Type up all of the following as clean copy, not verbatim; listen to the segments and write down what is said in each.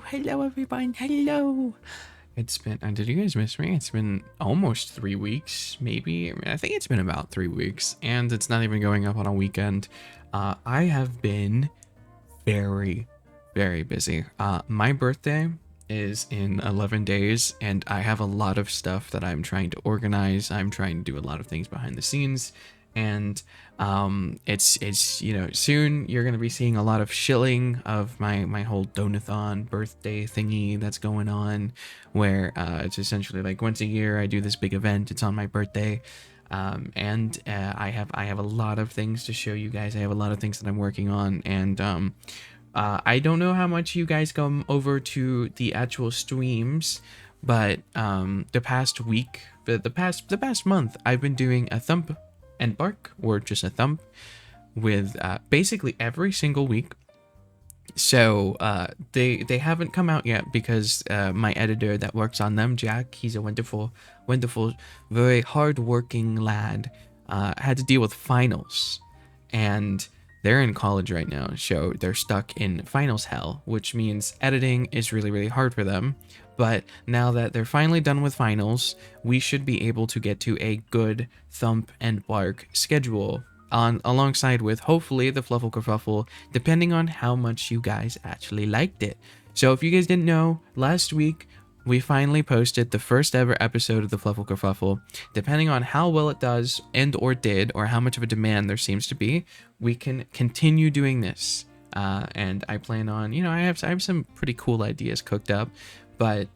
hello everyone, hello. It's been, did you guys miss me? It's been almost 3 weeks, maybe. I think it's been about 3 weeks, and it's not even going up on a weekend. I have been very, very busy. My birthday is in 11 days, and I have a lot of stuff that I'm trying to organize. I'm trying to do a lot of things behind the scenes, and it's you know, soon you're gonna be seeing a lot of shilling of my whole donathon birthday thingy that's going on, where it's essentially like once a year I do this big event. It's on my birthday. And I have a lot of things to show you guys. I have a lot of things that I'm working on, and I don't know how much you guys come over to the actual streams, but the past week, the past month, I've been doing a thump and bark, or just a thump, with basically every single week. So they haven't come out yet because my editor that works on them, Jack, he's a wonderful, very hard-working lad, had to deal with finals, and they're in college right now, so they're stuck in finals hell, which means editing is really, really hard for them. But now that they're finally done with finals, we should be able to get to a good thump and bark schedule alongside with hopefully the Fluffle Kerfuffle, depending on how much you guys actually liked it. So if you guys didn't know, last week we finally posted the first ever episode of the Fluffle Kerfuffle. Depending on how well it does and or did, or how much of a demand there seems to be, we can continue doing this. And I plan on, you know, I have some pretty cool ideas cooked up, but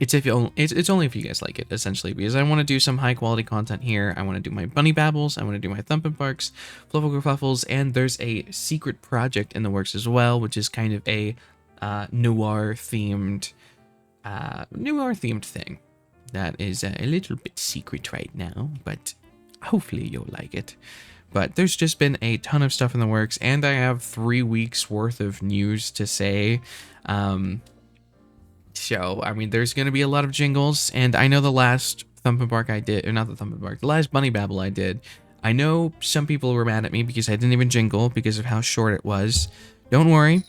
it's only if you guys like it, essentially, because I want to do some high quality content here. I want to do my bunny babbles, I want to do my thump and barks, Fluffle Kerfuffles, and there's a secret project in the works as well, which is kind of a noir themed thing that is a little bit secret right now, but hopefully you'll like it. But there's just been a ton of stuff in the works, and I have 3 weeks worth of news to say. So, I mean, there's going to be a lot of jingles, and I know the last Thump and Bark I did, or not the Thump and Bark, the last Bunny Babble I did, I know some people were mad at me because I didn't even jingle because of how short it was. Don't worry,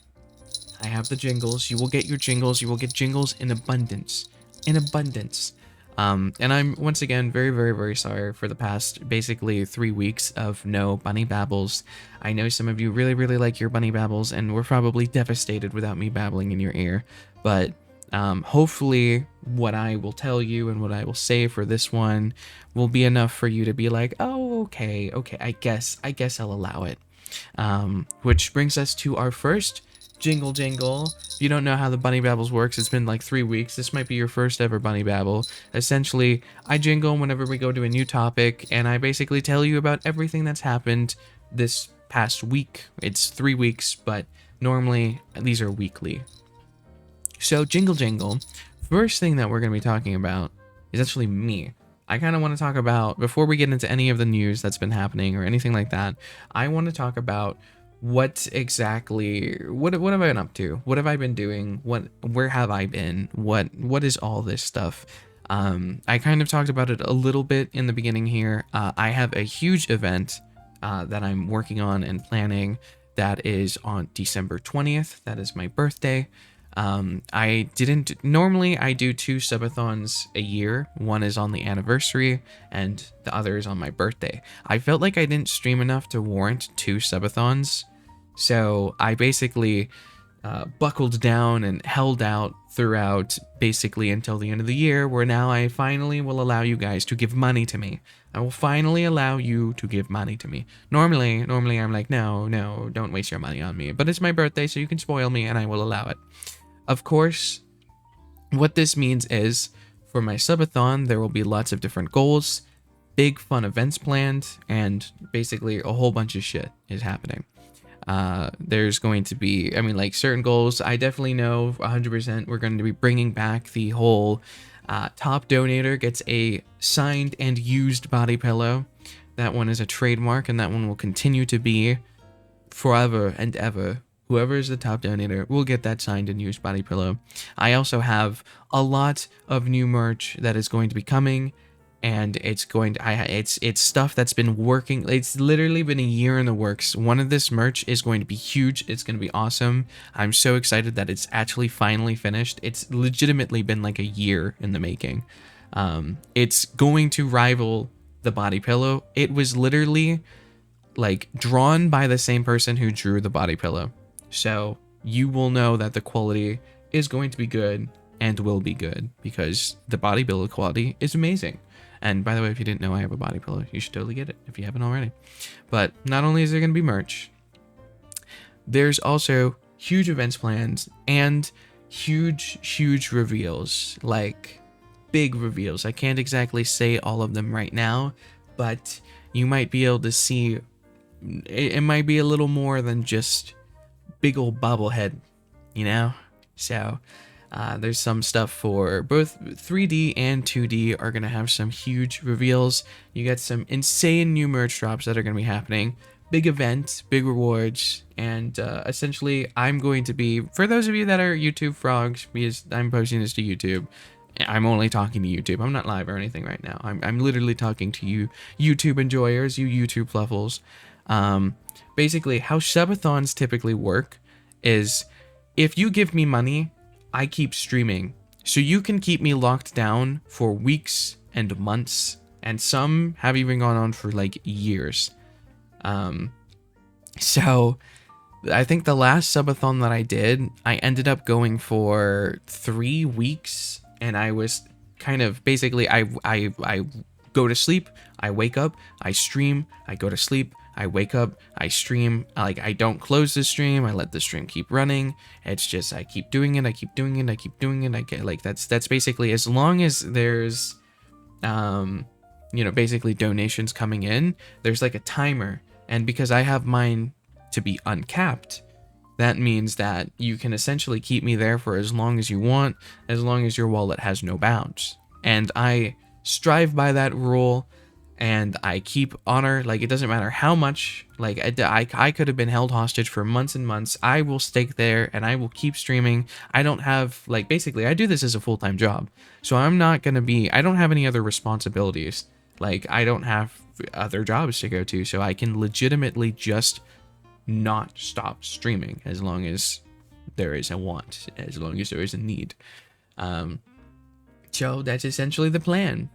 I have the jingles. You will get your jingles. You will get jingles in abundance. In abundance. And I'm, once again, very, very, very sorry for the past, basically, 3 weeks of no Bunny Babbles. I know some of you really, really like your Bunny Babbles, and we're probably devastated without me babbling in your ear, but hopefully what I will tell you and what I will say for this one will be enough for you to be like, oh, okay, I guess I'll allow it. Which brings us to our first jingle. If you don't know how the Bunny Babbles works, it's been like 3 weeks. This might be your first ever Bunny Babble. Essentially, I jingle whenever we go to a new topic, and I basically tell you about everything that's happened this past week. It's 3 weeks, but normally these are weekly. So, jingle. First thing that we're going to be talking about is actually me. I kind of want to talk about, before we get into any of the news that's been happening or anything like that, I want to talk about what exactly, what have I been up to? What have I been doing? Where have I been? What is all this stuff? I kind of talked about it a little bit in the beginning here. I have a huge event that I'm working on and planning that is on December 20th. That is my birthday. Normally I do 2 subathons a year. One is on the anniversary and the other is on my birthday. I felt like I didn't stream enough to warrant 2 subathons, so I basically buckled down and held out throughout basically until the end of the year, where now I finally will allow you guys to give money to me. I will finally allow you to give money to me. Normally I'm like, no, don't waste your money on me, but it's my birthday, so you can spoil me and I will allow it. Of course, what this means is, for my subathon, there will be lots of different goals, big fun events planned, and basically a whole bunch of shit is happening. There's going to be, I mean, like, certain goals, I definitely know 100% we're going to be bringing back the whole top donator gets a signed and used body pillow. That one is a trademark, and that one will continue to be forever and ever. Whoever is the top donator will get that signed and used body pillow. I also have a lot of new merch that is going to be coming, and it's going to it's stuff that's been working. It's literally been a year in the works. One of this merch is going to be huge. It's going to be awesome. I'm so excited that it's actually finally finished. It's legitimately been like a year in the making. It's going to rival the body pillow. It was literally like drawn by the same person who drew the body pillow, so you will know that the quality is going to be good and will be good because the body pillow quality is amazing. And by the way, if you didn't know I have a body pillow, you should totally get it if you haven't already. But not only is there going to be merch, there's also huge events planned and huge reveals, like big reveals. I can't exactly say all of them right now, but you might be able to see it might be a little more than just big old bobblehead, you know? So there's some stuff for both 3D and 2D are going to have some huge reveals. You get some insane new merch drops that are going to be happening. Big events, big rewards, and essentially I'm going to be, for those of you that are YouTube frogs, because I'm posting this to YouTube, I'm only talking to YouTube. I'm not live or anything right now. I'm literally talking to you YouTube enjoyers, you YouTube fluffles. Basically, how subathons typically work is if you give me money, I keep streaming. So you can keep me locked down for weeks and months, and some have even gone on for like years. So I think the last subathon that I did, I ended up going for 3 weeks, and I was kind of basically I go to sleep, I wake up, I stream, I go to sleep, I wake up, I stream. Like, I don't close the stream, I let the stream keep running. It's just I keep doing it, I keep doing it, I keep doing it. I get like that's basically, as long as there's basically donations coming in, there's like a timer. And because I have mine to be uncapped, that means that you can essentially keep me there for as long as you want, as long as your wallet has no bounds. And I strive by that rule, and I keep honor. Like, it doesn't matter how much, like I could have been held hostage for months and months. I will stay there and I will keep streaming. I don't have, like, basically I do this as a full-time job, so I don't have any other responsibilities. Like, I don't have other jobs to go to, so I can legitimately just not stop streaming as long as there is a want, as long as there is a need. So that's essentially the plan.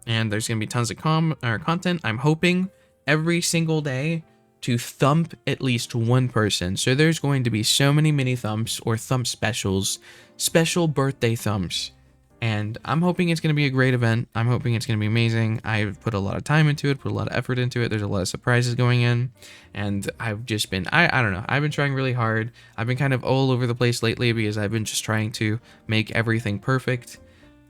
And there's going to be tons of content. I'm hoping every single day to thump at least one person. So there's going to be so many mini thumps or thump specials, special birthday thumps. And I'm hoping it's going to be a great event. I'm hoping it's going to be amazing. I've put a lot of time into it, put a lot of effort into it. There's a lot of surprises going in. And I've just been, I don't know. I've been trying really hard. I've been kind of all over the place lately because I've been just trying to make everything perfect.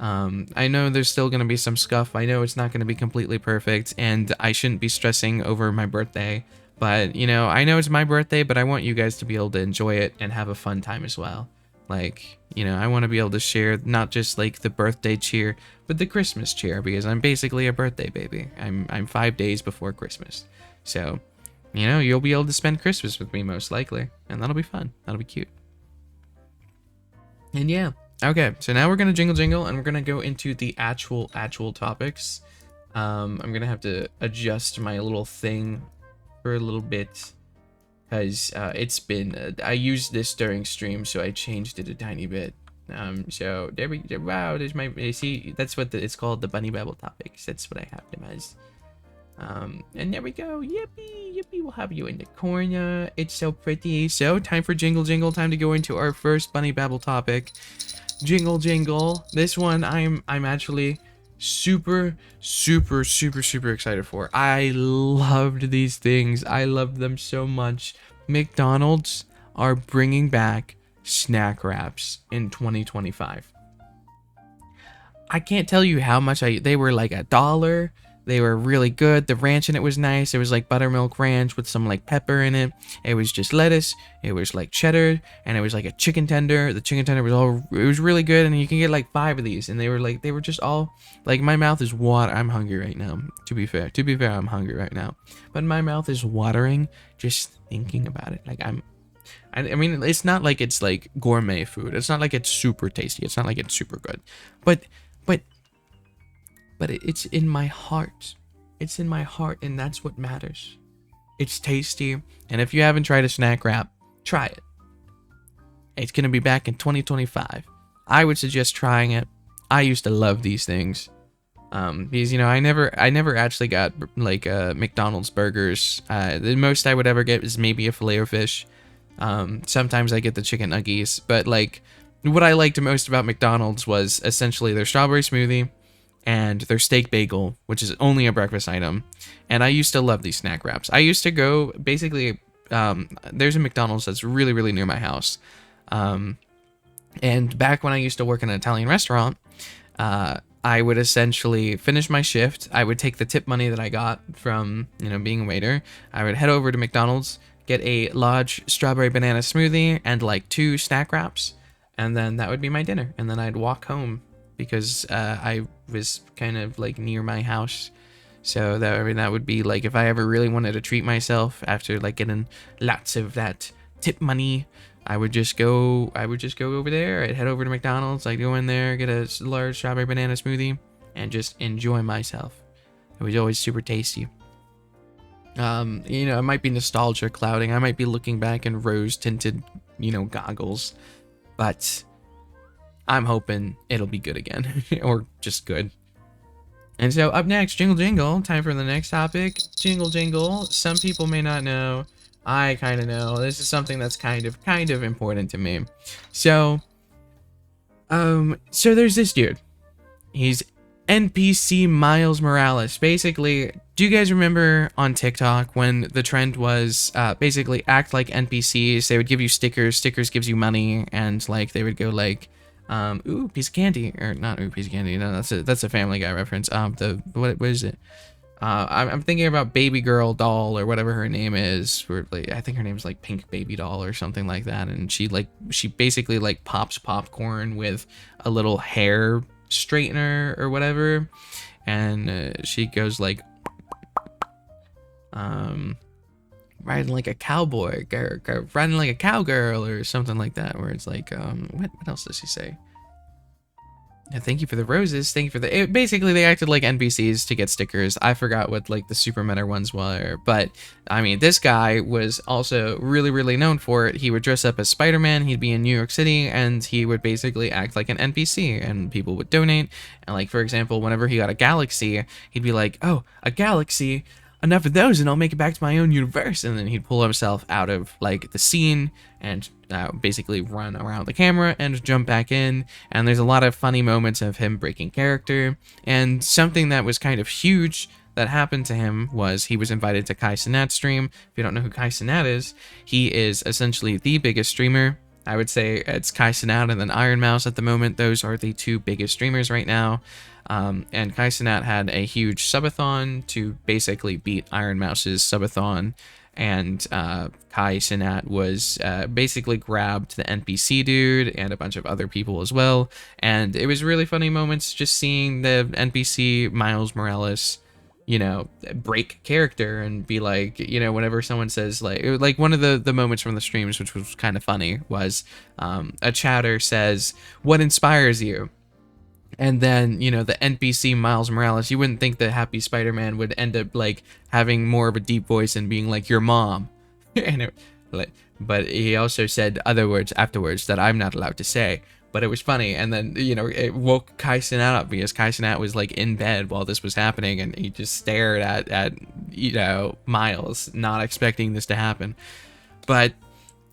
I know there's still going to be some scuff. I know it's not going to be completely perfect, and I shouldn't be stressing over my birthday. But, I know it's my birthday, but I want you guys to be able to enjoy it and have a fun time as well. Like, I want to be able to share not just like the birthday cheer, but the Christmas cheer, because I'm basically a birthday baby. I'm 5 days before Christmas. So, you'll be able to spend Christmas with me most likely, and that'll be fun. That'll be cute. And yeah. Okay, so now we're gonna jingle, and we're gonna go into the actual topics. I'm gonna have to adjust my little thing for a little bit, because it's been I used this during stream, so I changed it a tiny bit. So there we go. Wow, there's my, see, that's what it's called, the bunny babble topics. That's what I have them as. And there we go. Yippee, we'll have you in the corner. It's so pretty. So time for jingle, time to go into our first bunny babble topic. Jingle. This one I'm actually super excited for. I loved these things. I loved them so much. McDonald's are bringing back snack wraps in 2025. I can't tell you how much they were like $1. They were really good. The ranch in it was nice. It was like buttermilk ranch with some like pepper in it. It was just lettuce. It was like cheddar, and it was like a chicken tender. The chicken tender it was really good, and you can get like 5 of these, and they were just all like, my mouth is I'm hungry right now. To be fair, I'm hungry right now, but my mouth is watering just thinking about it. Like, I mean, it's not like it's like gourmet food. It's not like it's super tasty. It's not like it's super good, but but it's in my heart. It's in my heart, and that's what matters. It's tasty, and if you haven't tried a snack wrap, try it. It's gonna be back in 2025. I would suggest trying it. I used to love these things. Because, you know, I never actually got like McDonald's burgers. The most I would ever get is maybe a Filet-O-Fish. Sometimes I get the chicken nuggies, but like what I liked most about McDonald's was essentially their strawberry smoothie and their steak bagel, which is only a breakfast item. And I used to love these snack wraps. I used to go basically, there's a McDonald's that's really near my house. And back when I used to work in an Italian restaurant, I would essentially finish my shift. I would take the tip money that I got from, you know, being a waiter. I would head over to McDonald's, get a large strawberry banana smoothie and like 2 snack wraps, and then that would be my dinner. And then I'd walk home because I was kind of like near my house. So that, I mean, that would be like if I ever really wanted to treat myself after like getting lots of that tip money, I would just go over there. I'd head over to McDonald's. I'd go in there, get a large strawberry banana smoothie, and just enjoy myself. It was always super tasty. You know, it might be nostalgia clouding. I might be looking back in rose-tinted, you know, goggles, but I'm hoping it'll be good again, or just good. And so up next, jingle jingle. Time for the next topic. Jingle jingle. Some people may not know. I kind of know. This is something that's kind of important to me. So there's this dude. He's NPC Miles Morales. Basically, do you guys remember on TikTok when the trend was basically act like NPCs? They would give you stickers. Stickers gives you money, and like they would go like, ooh, piece of candy, or not ooh, piece of candy. No, that's a Family Guy reference. What is it? I'm thinking about Baby Girl Doll or whatever her name is. Or like, I think her name's like Pink Baby Doll or something like that. And she basically like pops popcorn with a little hair straightener or whatever. And she goes like, riding like a cowboy, riding like a cowgirl or something like that. Where it's like, what else does she say? Yeah, thank you for the roses. Thank you for the... basically, they acted like NPCs to get stickers. I forgot what, like, the super meta ones were. But, I mean, this guy was also really known for it. He would dress up as Spider-Man. He'd be in New York City. And he would basically act like an NPC. And people would donate. And, like, for example, whenever he got a galaxy, he'd be like, oh, a galaxy... enough of those and I'll make it back to my own universe. And then he'd pull himself out of like the scene and basically run around the camera and jump back in. And there's a lot of funny moments of him breaking character. And something that was kind of huge that happened to him was he was invited to Cenat's stream. If you don't know who Cenat is, he is essentially the biggest streamer. I would say it's Cenat and then Iron Mouse at the moment. Those are the 2 biggest streamers right now. And Cenat had a huge subathon to basically beat Iron Mouse's subathon, and Cenat was basically grabbed the NPC dude and a bunch of other people as well, and it was really funny moments just seeing the NPC Miles Morales, you know, break character and be like, you know, whenever someone says like one of the moments from the streams, which was kind of funny, was a chatter says, "What inspires you?" And then, you know, the NPC Miles Morales, you wouldn't think that Happy Spider-Man would end up, like, having more of a deep voice and being like, your mom. But he also said other words afterwards that I'm not allowed to say. But it was funny. And then, you know, it woke Cenat up because Cenat was, like, in bed while this was happening. And he just stared at you know, Miles, not expecting this to happen. But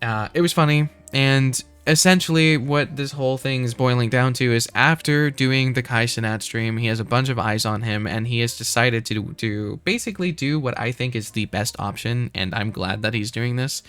it was funny. And... essentially, what this whole thing is boiling down to is after doing the Cenat stream, he has a bunch of eyes on him, and he has decided to basically do what I think is the best option, and I'm glad that he's doing this.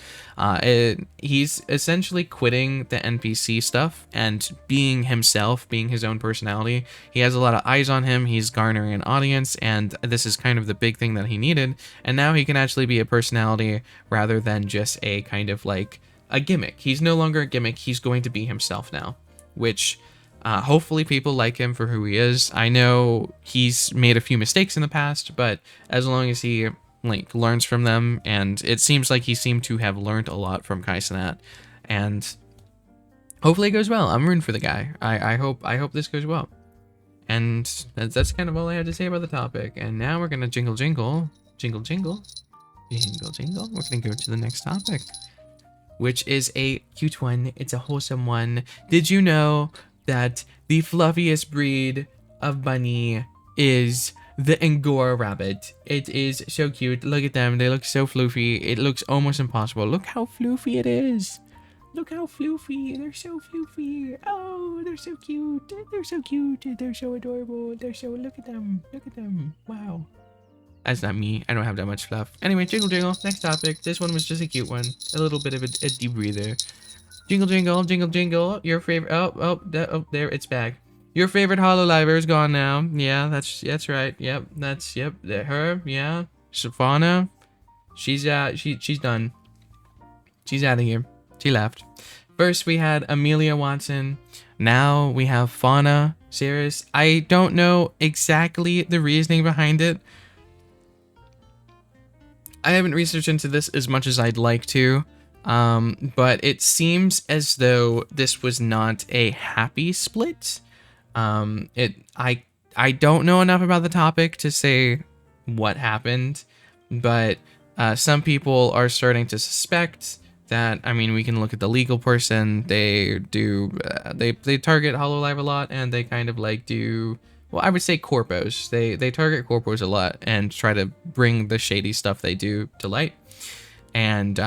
He's essentially quitting the NPC stuff and being himself, being his own personality. He has a lot of eyes on him, he's garnering an audience, and this is kind of the big thing that he needed, and now he can actually be a personality rather than just a kind of like a gimmick. He's no longer a gimmick. He's going to be himself now, which hopefully people like him for who he is. I know he's made a few mistakes in the past, but as long as he like learns from them, and it seems like he seemed to have learned a lot from Cenat, and hopefully it goes well. I'm rooting for the guy. I hope this goes well. And that's kind of all I had to say about the topic. And now we're gonna jingle jingle, jingle jingle, jingle jingle. We're gonna go to the next topic, which is a cute one. It's a wholesome one. Did you know that the fluffiest breed of bunny is the Angora rabbit? It is so cute. Look at them. They look so floofy. It looks almost impossible. Look how floofy it is. Look how floofy. They're so floofy. Oh, they're so cute. They're so cute. They're so adorable. They're so, look at them. Look at them. Wow. That's not me. I don't have that much fluff. Anyway, jingle jingle. Next topic. This one was just a cute one. A little bit of a deep breather. Jingle jingle, jingle jingle. Your favorite. Oh, there, it's back. Your favorite hololiver is gone now. Yeah, that's right. Yep, her. Yeah, Fauna. She's done. She's out of here. She left. First, we had Amelia Watson. Now we have Fauna Cirrus. I don't know exactly the reasoning behind it. I haven't researched into this as much as I'd like to, but it seems as though this was not a happy split. I don't know enough about the topic to say what happened, but some people are starting to suspect that, I mean, we can look at the legal person. They do, they target Hololive a lot, and they kind of like do, well, I would say corpos. They target corpos a lot and try to bring the shady stuff they do to light. And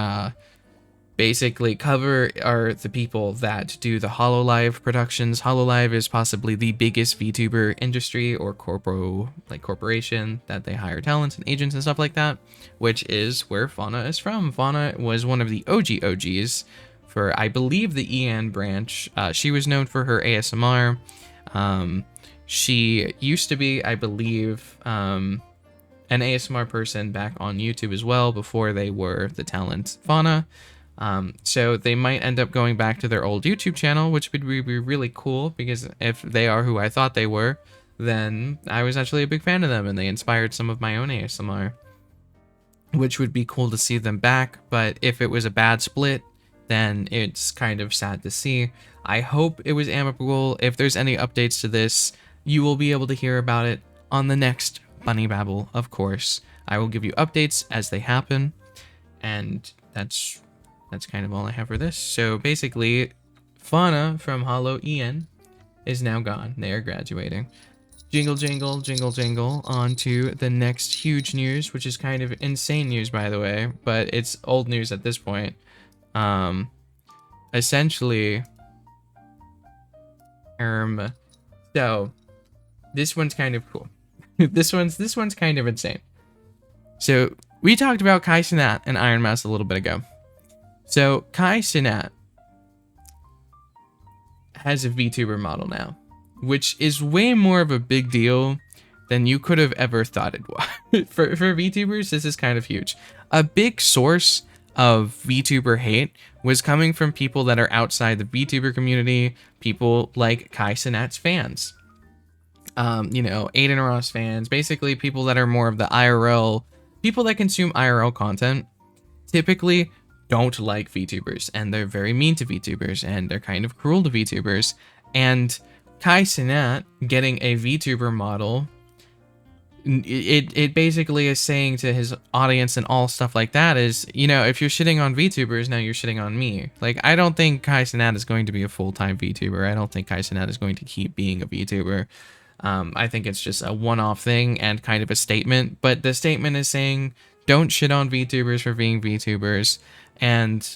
basically, Cover are the people that do the Hololive productions. Hololive is possibly the biggest VTuber industry or corporation that they hire talents and agents and stuff like that, which is where Fauna is from. Fauna was one of the OGs for, I believe, the EN branch. She was known for her ASMR. She used to be, I believe, an ASMR person back on YouTube as well before they were the talent Fauna. So they might end up going back to their old YouTube channel, which would be really cool, because if they are who I thought they were, then I was actually a big fan of them and they inspired some of my own ASMR, which would be cool to see them back. But if it was a bad split, then it's kind of sad to see. I hope it was amicable. If there's any updates to this, you will be able to hear about it on the next Bunny Babble, of course. I will give you updates as they happen, and that's kind of all I have for this. So basically, Fauna from Hollow EN is now gone. They are graduating. Jingle, jingle, jingle, jingle. On to the next huge news, which is kind of insane news, by the way, but it's old news at this point. Essentially, so this one's kind of cool. this one's kind of insane. So we talked about Cenat and Iron Mouse a little bit ago. So Cenat has a VTuber model now, which is way more of a big deal than you could have ever thought it was. for VTubers, this is kind of huge. A big source of VTuber hate was coming from people that are outside the VTuber community, people like Cenat's fans. You know, Aiden Ross fans, basically people that are more of the IRL, people that consume IRL content, typically don't like VTubers, and they're very mean to VTubers, and they're kind of cruel to VTubers. And Cenat getting a VTuber model, it basically is saying to his audience and all stuff like that is, you know, if you're shitting on VTubers, now you're shitting on me. Like, I don't think Cenat is going to be a full-time VTuber. I don't think Cenat is going to keep being a VTuber. I think it's just a one-off thing and kind of a statement, but the statement is saying, don't shit on VTubers for being VTubers. And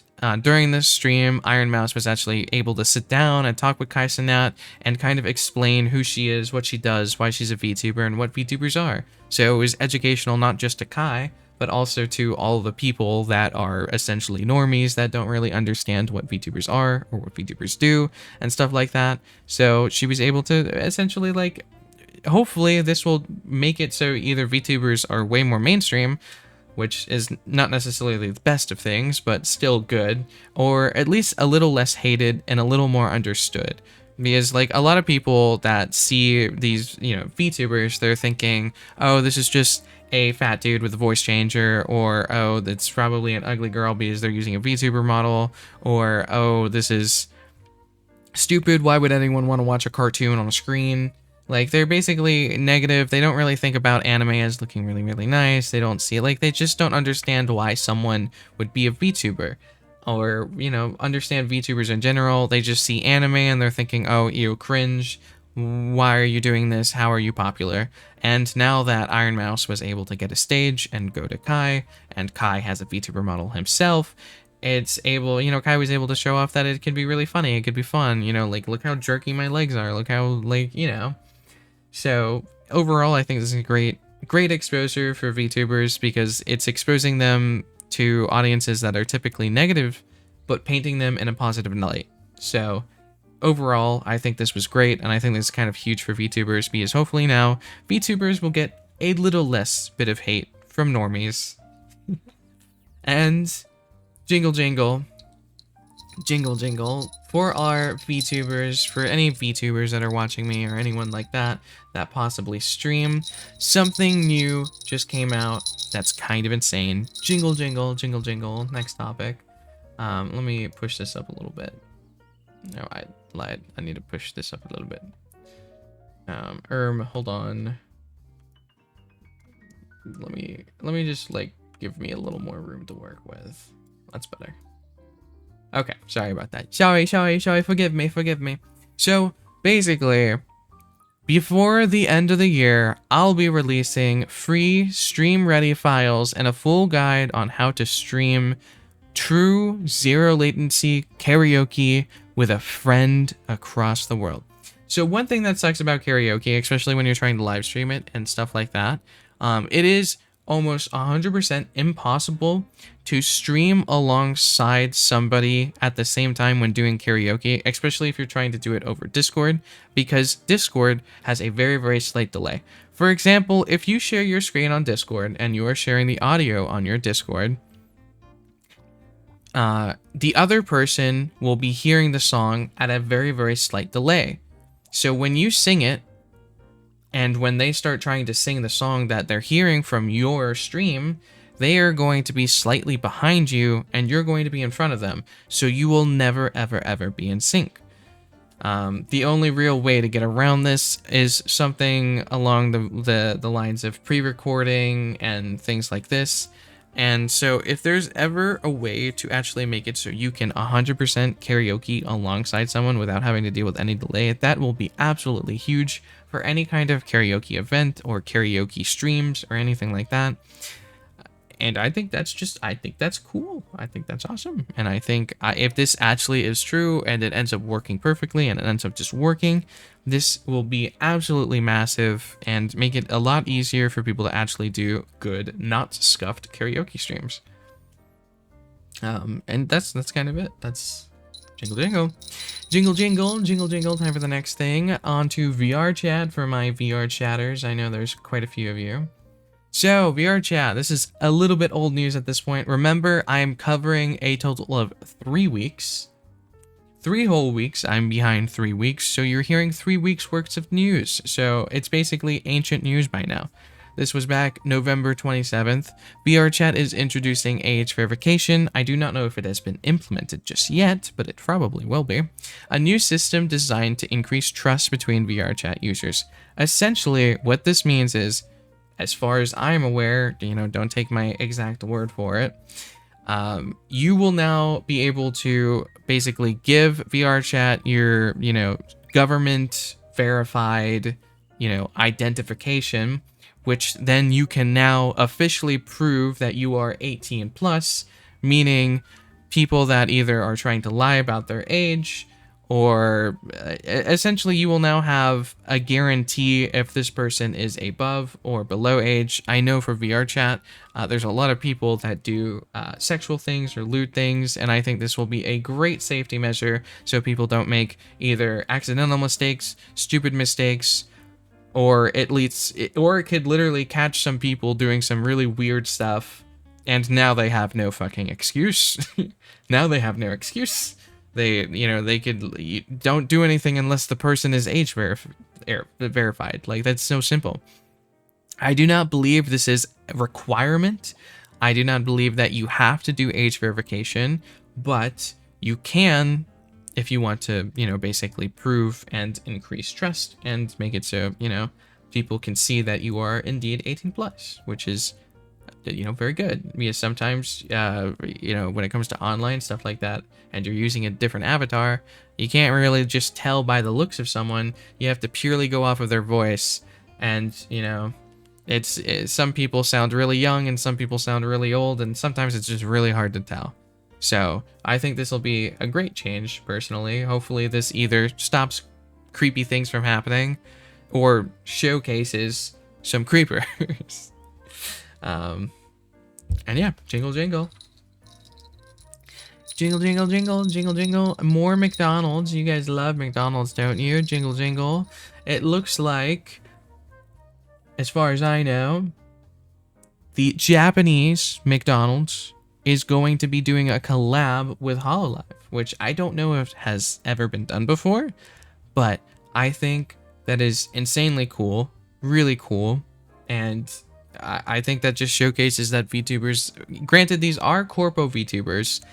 during this stream, Iron Mouse was actually able to sit down and talk with Cenat and kind of explain who she is, what she does, why she's a VTuber, and what VTubers are. So it was educational not just to Kai, but also to all the people that are essentially normies that don't really understand what VTubers are or what VTubers do and stuff like that. So she was able to essentially, like, hopefully this will make it so either VTubers are way more mainstream, which is not necessarily the best of things, but still good, or at least a little less hated and a little more understood. Because, like, a lot of people that see these, you know, VTubers, they're thinking, oh, this is just a fat dude with a voice changer, or, oh, that's probably an ugly girl because they're using a VTuber model, or, oh, this is stupid, why would anyone want to watch a cartoon on a screen? Like, they're basically negative. They don't really think about anime as looking really, really nice. They don't see it. Like, they just don't understand why someone would be a VTuber. Or, you know, understand VTubers in general. They just see anime and they're thinking, oh, ew, cringe. Why are you doing this? How are you popular? And now that Iron Mouse was able to get a stage and go to Kai, and Kai has a VTuber model himself, it's able, you know, Kai was able to show off that it could be really funny. It could be fun, you know, like, look how jerky my legs are. Look how, like, you know. So overall, I think this is a great exposure for VTubers because it's exposing them to audiences that are typically negative, but painting them in a positive light. So overall, I think this was great, and I think this is kind of huge for VTubers because hopefully now VTubers will get a little less bit of hate from normies. And jingle jingle. Jingle jingle for our VTubers, for any VTubers that are watching me or anyone like that that possibly stream. Something new just came out that's kind of insane. Jingle jingle, jingle jingle. Next topic. Let me push this up a little bit. No, I lied. I need to push this up a little bit. Hold on. Let me just like give me a little more room to work with. That's better. Okay, sorry about that. Sorry, forgive me. So, basically, before the end of the year, I'll be releasing free stream-ready files and a full guide on how to stream true zero-latency karaoke with a friend across the world. So, one thing that sucks about karaoke, especially when you're trying to live stream it and stuff like that, it is almost 100% impossible to stream alongside somebody at the same time when doing karaoke, especially if you're trying to do it over Discord, because Discord has a very, very slight delay. For example, if you share your screen on Discord and you are sharing the audio on your Discord, the other person will be hearing the song at a very, very slight delay. So when you sing it, and when they start trying to sing the song that they're hearing from your stream, they are going to be slightly behind you and you're going to be in front of them. So you will never, ever, ever be in sync. The only real way to get around this is something along the lines of pre-recording and things like this. And so if there's ever a way to actually make it so you can 100% karaoke alongside someone without having to deal with any delay, that will be absolutely huge for any kind of karaoke event or karaoke streams or anything like that. And I think that's cool. I think that's awesome. And I think if this actually is true and it ends up working perfectly and it ends up just working, this will be absolutely massive and make it a lot easier for people to actually do good, not scuffed karaoke streams. And that's kind of it. That's jingle jingle. Jingle jingle, jingle jingle. Time for the next thing. On to Vrchat for my VR chatters. I know there's quite a few of you. So, Vrchat, this is a little bit old news at this point. Remember, I am covering a total of 3 weeks. 3 whole weeks. I'm behind 3 weeks, so you're hearing 3 weeks worth of news. So, it's basically ancient news by now. This was back November 27th. Vrchat is introducing age verification. I do not know if it has been implemented just yet, but it probably will be. A new system designed to increase trust between Vrchat users. Essentially, what this means is, as far as I'm aware, you know, don't take my exact word for it, you will now be able to basically give Vrchat your, you know, government verified, you know, identification, which then you can now officially prove that you are 18 plus, meaning people that either are trying to lie about their age, or essentially you will now have a guarantee if this person is above or below age. I know for Vrchat, there's a lot of people that do sexual things or lewd things, and I think this will be a great safety measure so people don't make either accidental mistakes, stupid mistakes, or it could literally catch some people doing some really weird stuff, and now they have no fucking excuse. Now they have no excuse. You don't do anything unless the person is age verified. Like, that's so simple. I do not believe this is a requirement. I do not believe that you have to do age verification, but you can, if you want to, basically prove and increase trust and make it so, people can see that you are indeed 18 plus, which is, very good. Because sometimes, when it comes to online stuff like that, and you're using a different avatar, you can't really just tell by the looks of someone. You have to purely go off of their voice. And, it's some people sound really young and some people sound really old, and sometimes it's just really hard to tell. So I think this will be a great change, personally. Hopefully this either stops creepy things from happening or showcases some creepers. And yeah, jingle jingle. Jingle jingle jingle jingle jingle. More McDonald's. You guys love McDonald's, don't you? Jingle jingle. It looks like, as far as I know, the Japanese McDonald's is going to be doing a collab with HoloLive, which I don't know if has ever been done before, but I think that is insanely cool, really cool, and I think that just showcases that VTubers, granted these are corpo VTubers,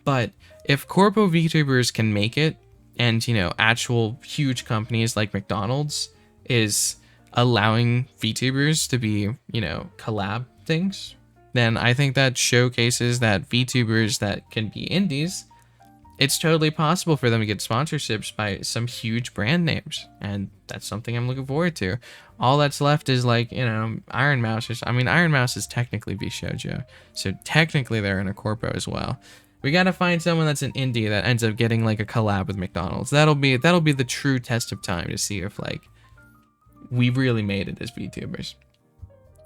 but if corpo VTubers can make it, and actual huge companies like McDonald's is allowing VTubers to be, collab things, then I think that showcases that VTubers that can be indies, it's totally possible for them to get sponsorships by some huge brand names, and that's something I'm looking forward to. All that's left is like, Iron Mouse. Iron Mouse is technically VShojo, so technically they're in a corpo as well. We gotta find someone that's an indie that ends up getting like a collab with McDonald's. That'll be the true test of time to see if like we really made it as VTubers.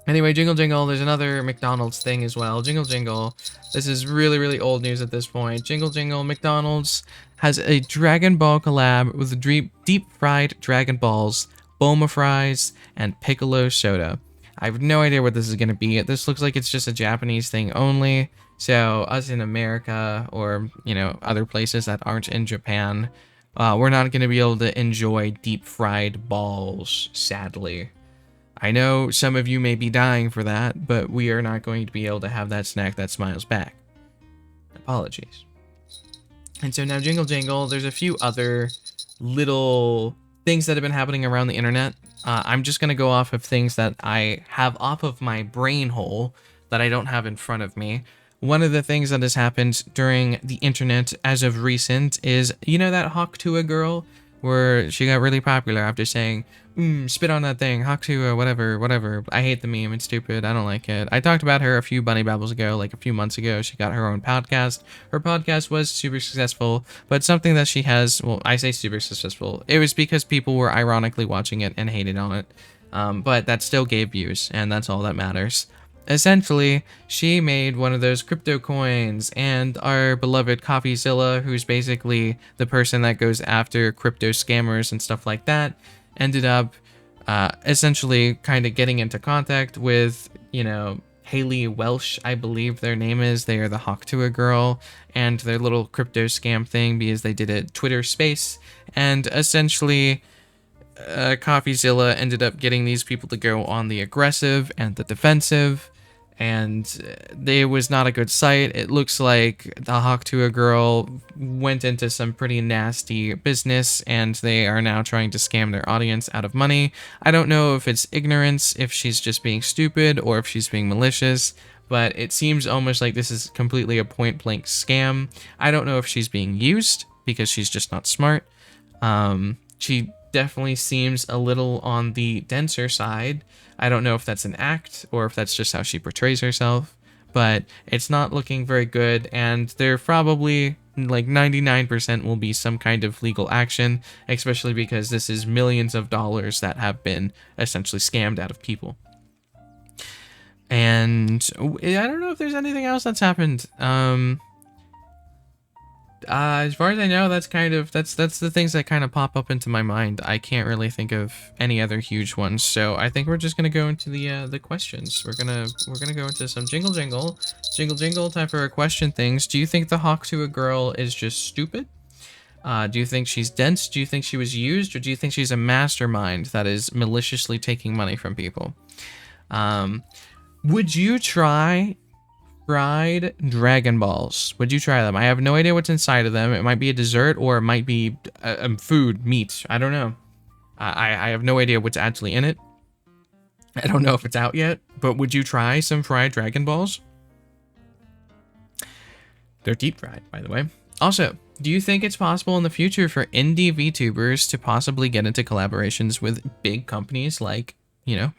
Anyway, jingle jingle, there's another McDonald's thing as well. Jingle jingle, this is really, really old news at this point. Jingle jingle, McDonald's has a Dragon Ball collab with deep fried Dragon Balls, Bulma fries, and Piccolo soda. I have no idea what this is going to be. This looks like it's just a Japanese thing only. So us in America or, other places that aren't in Japan, we're not going to be able to enjoy deep fried balls, sadly. I know some of you may be dying for that, but we are not going to be able to have that snack that smiles back. Apologies. And so now jingle jingle, there's a few other little things that have been happening around the internet. I'm just going to go off of things that I have off of my brain hole that I don't have in front of me. One of the things that has happened during the internet as of recent is, that Tuah girl where she got really popular after saying, spit on that thing, Tuah, whatever. I hate the meme, it's stupid, I don't like it. I talked about her a few bunny babbles ago, like a few months ago. She got her own podcast. Her podcast was super successful, but something that she has, well, I say super successful, it was because people were ironically watching it and hated on it. But that still gave views, and that's all that matters. Essentially, she made one of those crypto coins, and our beloved CoffeeZilla, who's basically the person that goes after crypto scammers and stuff like that, ended up essentially kind of getting into contact with, Haley Welsh, I believe their name is. They are the Tuah girl, and their little crypto scam thing, because they did a Twitter space, and essentially CoffeeZilla ended up getting these people to go on the aggressive and the defensive, and it was not a good sight. It looks like the Tuah girl went into some pretty nasty business, and they are now trying to scam their audience out of money. I don't know if it's ignorance, if she's just being stupid, or if she's being malicious, but it seems almost like this is completely a point-blank scam. I don't know if she's being used, because she's just not smart. She definitely seems a little on the denser side. I don't know if that's an act or if that's just how she portrays herself, but it's not looking very good, and there probably, like 99% will be some kind of legal action, especially because this is millions of dollars that have been essentially scammed out of people. And I don't know if there's anything else that's happened. As far as I know, that's the things that kind of pop up into my mind. I can't really think of any other huge ones, so I think we're just gonna go into the questions. We're gonna go into some jingle jingle. Time for our question things. Do you think the Tuah girl is just stupid? Do you think she's dense? Do you think she was used, or do you think she's a mastermind that is maliciously taking money from people? Would you try fried Dragon Balls. Would you try them? I have no idea what's inside of them. It might be a dessert or it might be food, meat. I don't know. I have no idea what's actually in it. I don't know if it's out yet, but would you try some fried Dragon Balls? They're deep fried, by the way. Also, do you think it's possible in the future for indie VTubers to possibly get into collaborations with big companies like,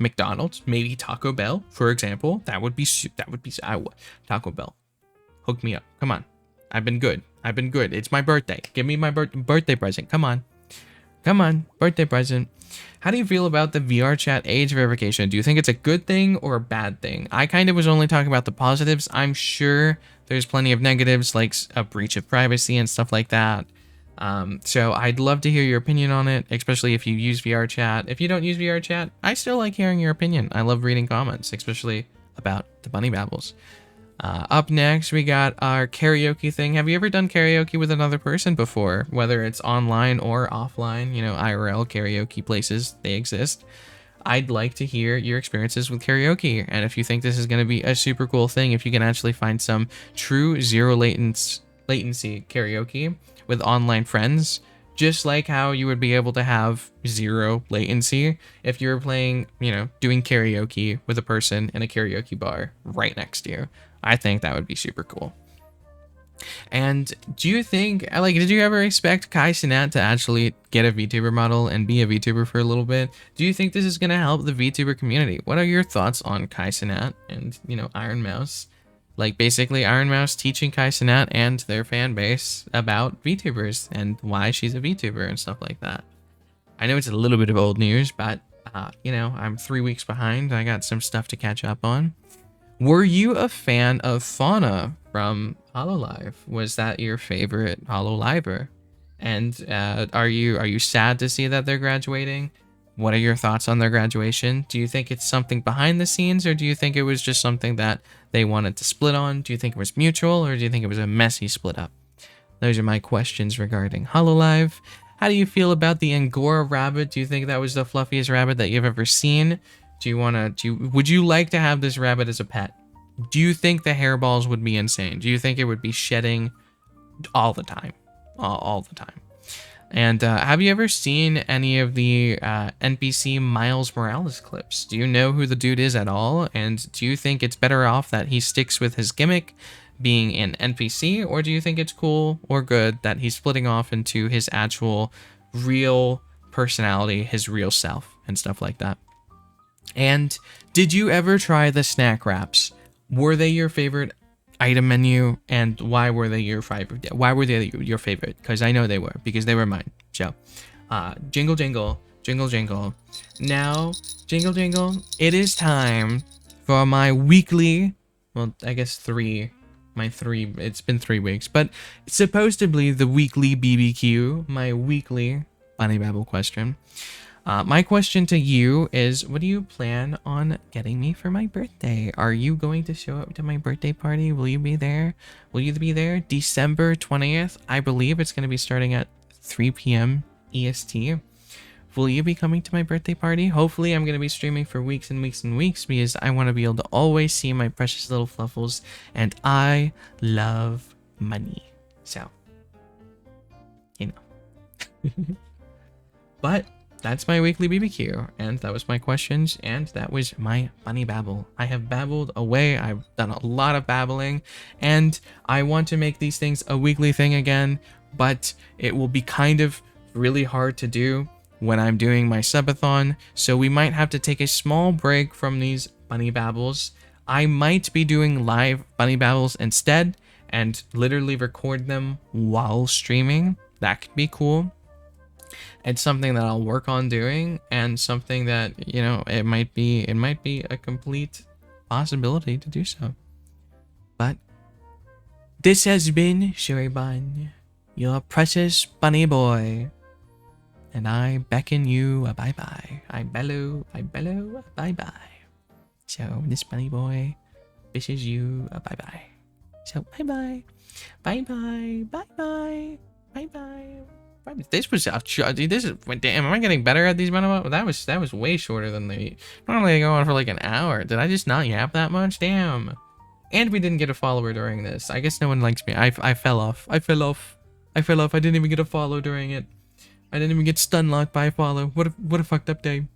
McDonald's, maybe Taco Bell, for example? That would be Taco Bell. Hook me up. Come on. I've been good. It's my birthday. Give me my birthday present. Come on. Birthday present. How do you feel about the Vrchat age verification? Do you think it's a good thing or a bad thing? I kind of was only talking about the positives. I'm sure there's plenty of negatives like a breach of privacy and stuff like that. So I'd love to hear your opinion on it, especially if you use Vrchat. If you don't use Vrchat, I still like hearing your opinion. I love reading comments, especially about the bunny babbles. Up next, we got our karaoke thing. Have you ever done karaoke with another person before? Whether it's online or offline, IRL karaoke places, they exist. I'd like to hear your experiences with karaoke. And if you think this is going to be a super cool thing, if you can actually find some true zero latency karaoke with online friends, just like how you would be able to have zero latency if you were playing, doing karaoke with a person in a karaoke bar right next to you. I think that would be super cool. And do you think, did you ever expect Cenat to actually get a VTuber model and be a VTuber for a little bit? Do you think this is going to help the VTuber community? What are your thoughts on Cenat and, Iron Mouse? Basically Iron Mouse teaching Cenat and their fan base about VTubers and why she's a VTuber and stuff like that. I know it's a little bit of old news, but, I'm 3 weeks behind. I got some stuff to catch up on. Were you a fan of Fauna from Hololive? Was that your favorite Hololiver? And are you sad to see that they're graduating? What are your thoughts on their graduation? Do you think it's something behind the scenes, or do you think it was just something that they wanted to split on? Do you think it was mutual, or do you think it was a messy split up? Those are my questions regarding Hololive. How do you feel about the Angora rabbit? Do you think that was the fluffiest rabbit that you've ever seen? Would you like to have this rabbit as a pet? Do you think the hairballs would be insane? Do you think it would be shedding all the time? All the time. And have you ever seen any of the NPC Miles Morales clips? Do you know who the dude is at all? And do you think it's better off that he sticks with his gimmick being an NPC? Or do you think it's cool or good that he's splitting off into his actual real personality, his real self and stuff like that? And did you ever try the snack wraps? Were they your favorite item menu, and why were they your favorite? Why were they your favorite? Because I know they were, because they were mine. So, jingle, jingle, jingle, jingle. Now, jingle, jingle, it is time for my weekly, well, I guess it's been 3 weeks, but it's supposed to be the weekly BBQ, my weekly Bunny Babble question. My question to you is, what do you plan on getting me for my birthday? Are you going to show up to my birthday party? Will you be there? Will you be there? December 20th. I believe it's going to be starting at 3 p.m. EST. Will you be coming to my birthday party? Hopefully, I'm going to be streaming for weeks and weeks and weeks because I want to be able to always see my precious little fluffles, and I love money. So, But that's my weekly BBQ, and that was my questions, and that was my bunny babble. I have babbled away. I've done a lot of babbling, and I want to make these things a weekly thing again, but it will be kind of really hard to do when I'm doing my subathon, so we might have to take a small break from these bunny babbles. I might be doing live bunny babbles instead, and literally record them while streaming. That could be cool. It's something that I'll work on doing, and something that, it might be a complete possibility to do so. But this has been Shirybun, your precious bunny boy, and I beckon you a bye-bye. I bellow a bye-bye. So this bunny boy wishes you a bye-bye. So bye-bye, bye-bye, bye-bye, bye-bye. This was damn. Am I getting better at these? That was way shorter than normally they go on for like an hour. Did I just not yap that much? Damn. And we didn't get a follower during this. I guess no one likes me. I fell off. I fell off. I didn't even get a follow during it. I didn't even get stun locked by a follow. What a fucked up day.